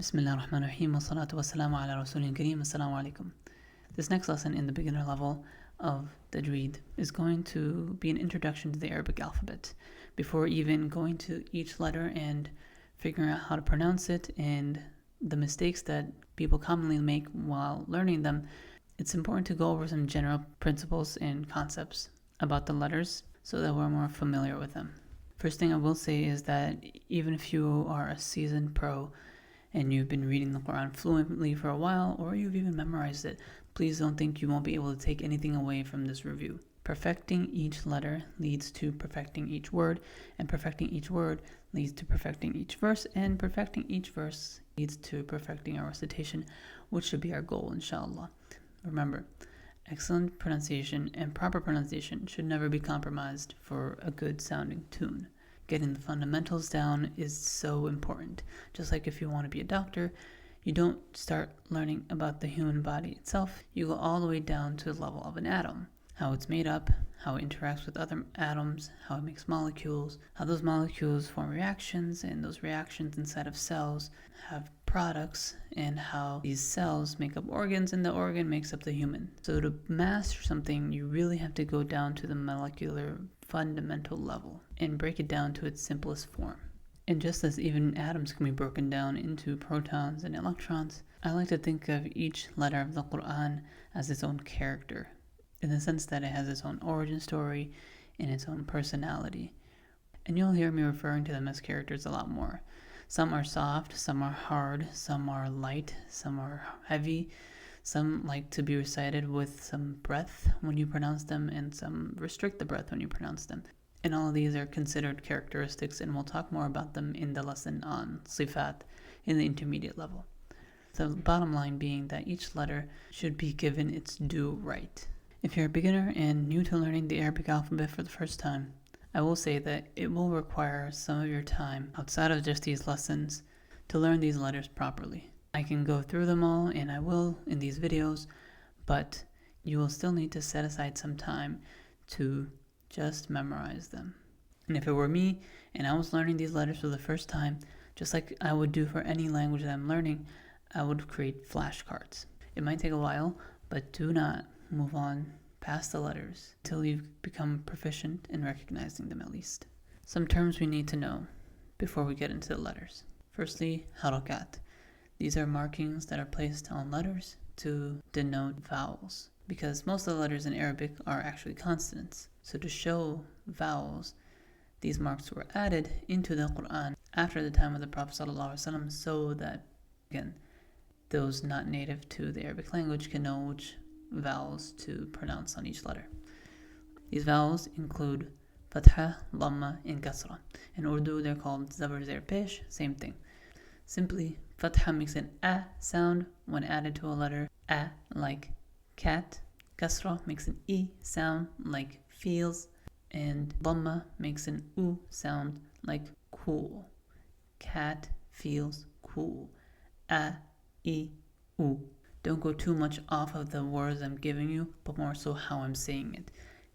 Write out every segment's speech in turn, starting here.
Bismillah ar-Rahman ar-Rahim wa salatu wa salamu ala Rasulin Kareem. Assalamu alaikum. This next lesson in the beginner level of Tajweed is going to be an introduction to the Arabic alphabet. Before even going to each letter and figuring out how to pronounce it and the mistakes that people commonly make while learning them, it's important to go over some general principles and concepts about the letters so that we're more familiar with them. First thing I will say is that even if you are a seasoned pro and you've been reading the Quran fluently for a while, or you've even memorized it, please don't think you won't be able to take anything away from this review. Perfecting each letter leads to perfecting each word, and perfecting each word leads to perfecting each verse, and perfecting each verse leads to perfecting our recitation, which should be our goal, inshallah. Remember, excellent pronunciation and proper pronunciation should never be compromised for a good sounding tune. Getting the fundamentals down is so important. Just like if you want to be a doctor, you don't start learning about the human body itself. You go all the way down to the level of an atom. How it's made up, how it interacts with other atoms, how it makes molecules, how those molecules form reactions, and those reactions inside of cells have products, and how these cells make up organs, and the organ makes up the human. So to master something, you really have to go down to the molecular fundamental level and break it down to its simplest form. And just as even atoms can be broken down into protons and electrons, I like to think of each letter of the Quran as its own character, in the sense that it has its own origin story and its own personality. And you'll hear me referring to them as characters a lot more. Some are soft, some are hard, some are light, some are heavy, some like to be recited with some breath when you pronounce them, and some restrict the breath when you pronounce them. And all of these are considered characteristics, and we'll talk more about them in the lesson on Sifat in the intermediate level. The bottom line being that each letter should be given its due right. If you're a beginner and new to learning the Arabic alphabet for the first time, I will say that it will require some of your time outside of just these lessons to learn these letters properly. I can go through them all, and I will in these videos, but you will still need to set aside some time to just memorize them. And if it were me and I was learning these letters for the first time, just like I would do for any language that I'm learning, I would create flashcards. It might take a while, but do not move on past the letters until you've become proficient in recognizing them at least. Some terms we need to know before we get into the letters. Firstly, harakat. These are markings that are placed on letters to denote vowels, because most of the letters in Arabic are actually consonants. So to show vowels, these marks were added into the Quran after the time of the Prophet ﷺ, so that, again, those not native to the Arabic language can know which vowels to pronounce on each letter. These vowels include fatha, dhamma, and kasra. In Urdu, they're called zabar zer pesh, same thing. Simply, fatha makes an a sound when added to a letter, a like cat. Kasra makes an e sound like feels, and dhamma makes an u sound like cool. Cat feels cool. A, e, u. Don't go too much off of the words I'm giving you, but more so how I'm saying it.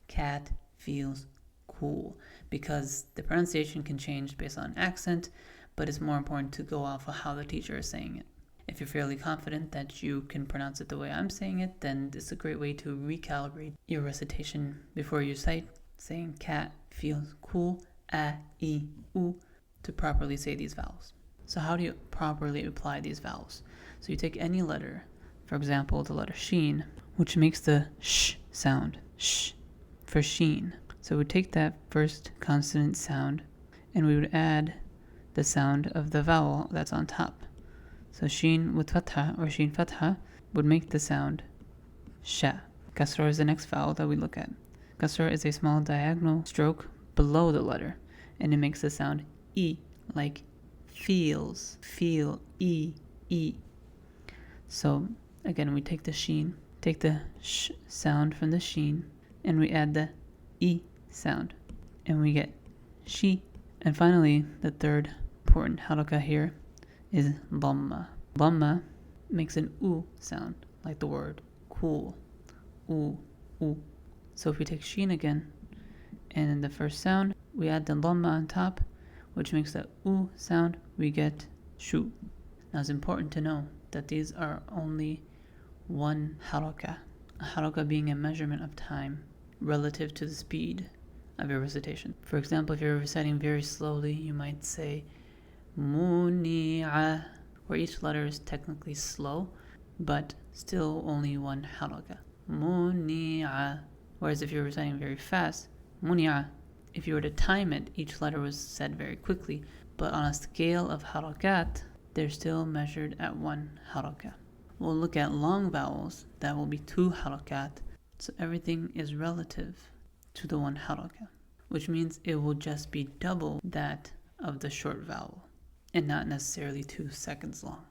Cat feels cool, because the pronunciation can change based on accent, but it's more important to go off of how the teacher is saying it. If you're fairly confident that you can pronounce it the way I'm saying it, then it's a great way to recalibrate your recitation before you cite, saying cat feels cool, a, e, u, to properly say these vowels. So how do you properly apply these vowels? So you take any letter, for example, the letter sheen, which makes the sh sound, sh, for sheen. So we take that first consonant sound, and we would add the sound of the vowel that's on top. So sheen with fatha or sheen fatha would make the sound sha. Kasra is the next vowel that we look at. Kasra is a small diagonal stroke below the letter, and it makes the sound e, like feels, feel, e, e. So again, we take the sheen, take the sh sound from the sheen, and we add the e sound, and we get she. And finally, the third important halakha here is dhamma. Dhamma makes an u sound, like the word cool. U, u. So if we take sheen again, and in the first sound, we add the dhamma on top, which makes the u sound, we get shu. Now it's important to know that these are only one haraka, a haraka being a measurement of time relative to the speed of your recitation. For example, if you're reciting very slowly, you might say muni'a, where each letter is technically slow, but still only one haraka. Muni'a. Whereas if you're reciting very fast, muni'a, if you were to time it, each letter was said very quickly, but on a scale of harakat, they're still measured at one haraka. We'll look at long vowels, that will be 2 harakat, so everything is relative to the one haraka, which means it will just be double that of the short vowel, and not necessarily 2 seconds long.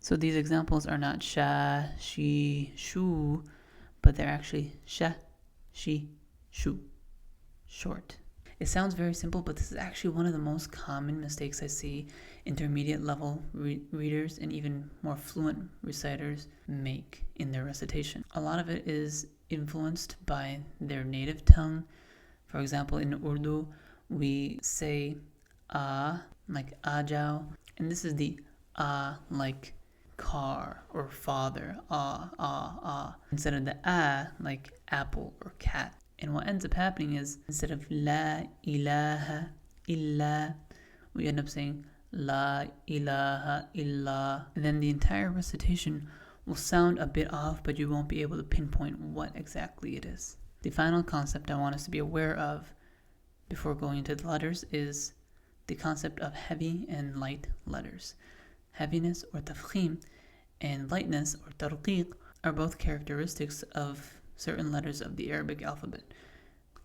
So these examples are not sha, shi, shu, but they're actually sha, shi, shu, short. It sounds very simple, but this is actually one of the most common mistakes I see intermediate level readers and even more fluent reciters make in their recitation. A lot of it is influenced by their native tongue. For example, in Urdu, we say like ajao, and this is the like car or father, instead of the like apple or cat. And what ends up happening is, instead of la ilaha illa, we end up saying la ilaha illa. And then the entire recitation will sound a bit off, but you won't be able to pinpoint what exactly it is. The final concept I want us to be aware of before going into the letters is the concept of heavy and light letters. Heaviness or tafkhim and lightness or tarqiq are both characteristics of certain letters of the Arabic alphabet.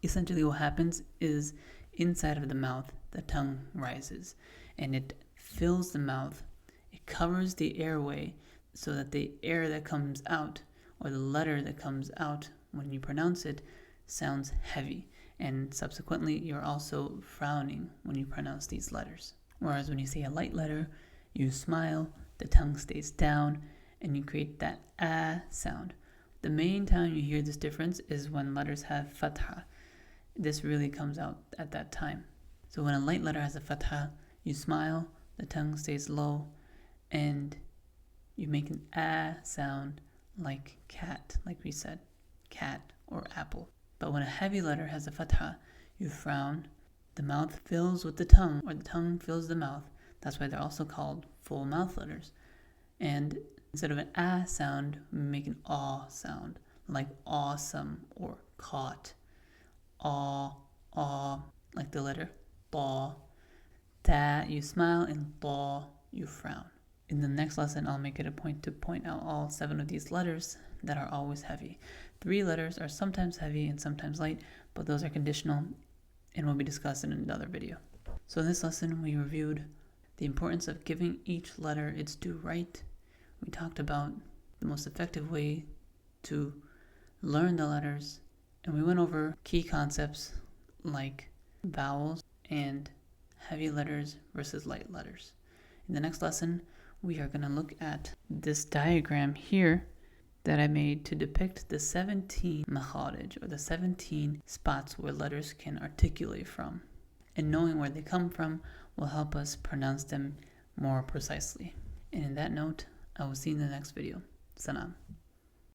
Essentially what happens is, inside of the mouth, the tongue rises and it fills the mouth. It covers the airway so that the air that comes out, or the letter that comes out when you pronounce it, sounds heavy. And subsequently, you're also frowning when you pronounce these letters. Whereas when you say a light letter, you smile, the tongue stays down, and you create that sound. The main time you hear this difference is when letters have fatha. This really comes out at that time. So when a light letter has a fatha, you smile, the tongue stays low, and you make an sound like cat, like we said, cat or apple. But when a heavy letter has a fatha, you frown, the mouth fills with the tongue, or the tongue fills the mouth. That's why they're also called full mouth letters. And instead of an sound, we make an sound, like awesome or caught. Like the letter ta. Ta, you smile, and ta, you frown. In the next lesson, I'll make it a point to point out all 7 of these letters that are always heavy. 3 letters are sometimes heavy and sometimes light, but those are conditional and will be discussed in another video. So in this lesson, we reviewed the importance of giving each letter its due right. We talked about the most effective way to learn the letters, and we went over key concepts like vowels and heavy letters versus light letters. In the next lesson, we are going to look at this diagram here that I made to depict the 17 makharij, or the 17 spots where letters can articulate from. And knowing where they come from will help us pronounce them more precisely. And in that note, I will see you in the next video. Salam.